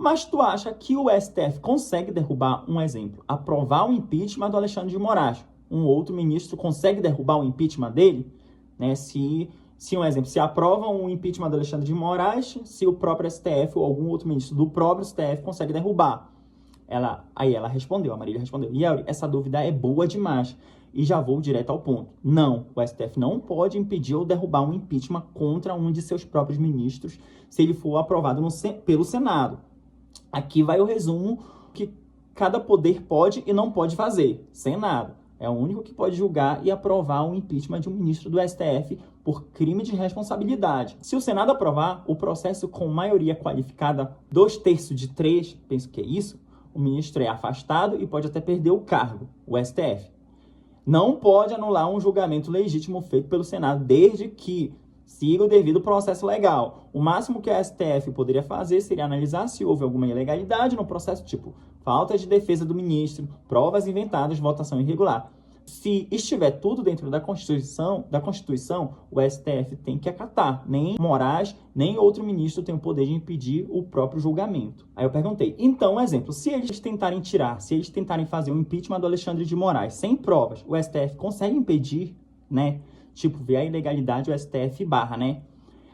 Mas tu acha que o STF consegue derrubar, um exemplo, aprovar o impeachment do Alexandre de Moraes? Um outro ministro consegue derrubar o impeachment dele? Né? Se um exemplo, se aprovam o impeachment do Alexandre de Moraes, se o próprio STF ou algum outro ministro do próprio STF consegue derrubar. Aí ela respondeu, a Marília respondeu: Yelry, essa dúvida é boa demais. E já vou direto ao ponto. Não, o STF não pode impedir ou derrubar um impeachment contra um de seus próprios ministros se ele for aprovado pelo Senado. Aqui vai o resumo que cada poder pode e não pode fazer. Senado é o único que pode julgar e aprovar o impeachment de um ministro do STF por crime de responsabilidade. Se o Senado aprovar o processo com maioria qualificada, 2/3 de 3, penso que é isso, o ministro é afastado e pode até perder o cargo, o STF. Não pode anular um julgamento legítimo feito pelo Senado, desde que siga o devido processo legal. O máximo que a STF poderia fazer seria analisar se houve alguma ilegalidade no processo, tipo falta de defesa do ministro, provas inventadas, votação irregular. Se estiver tudo dentro da Constituição, o STF tem que acatar. Nem Moraes, nem outro ministro tem o poder de impedir o próprio julgamento. Aí eu perguntei, então, exemplo, se eles tentarem fazer um impeachment do Alexandre de Moraes sem provas, o STF consegue impedir, né? Tipo, ver a ilegalidade, o STF barra, né?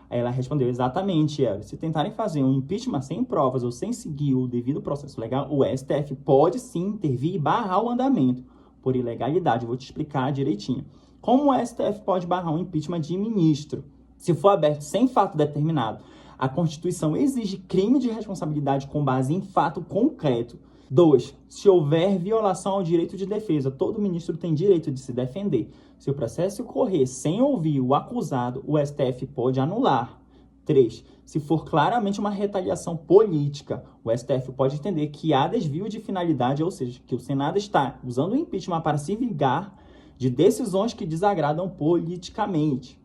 Aí ela respondeu, exatamente, se tentarem fazer um impeachment sem provas ou sem seguir o devido processo legal, o STF pode sim intervir e barrar o andamento por ilegalidade. Eu vou te explicar direitinho. Como o STF pode barrar um impeachment de ministro? Se for aberto sem fato determinado, a Constituição exige crime de responsabilidade com base em fato concreto. 2. Se houver violação ao direito de defesa, todo ministro tem direito de se defender. Se o processo ocorrer sem ouvir o acusado, o STF pode anular. 3. Se for claramente uma retaliação política, o STF pode entender que há desvio de finalidade, ou seja, que o Senado está usando o impeachment para se vingar de decisões que desagradam politicamente.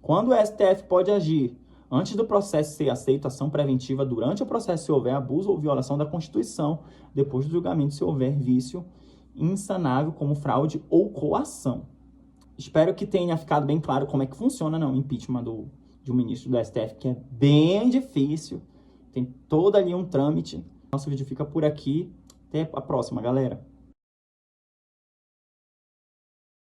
Quando o STF pode agir antes do processo ser aceito, ação preventiva durante o processo se houver abuso ou violação da Constituição, depois do julgamento se houver vício insanável como fraude ou coação. Espero que tenha ficado bem claro como é que funciona o impeachment de um ministro do STF, que é bem difícil, tem todo ali um trâmite. Nosso vídeo fica por aqui, até a próxima, galera.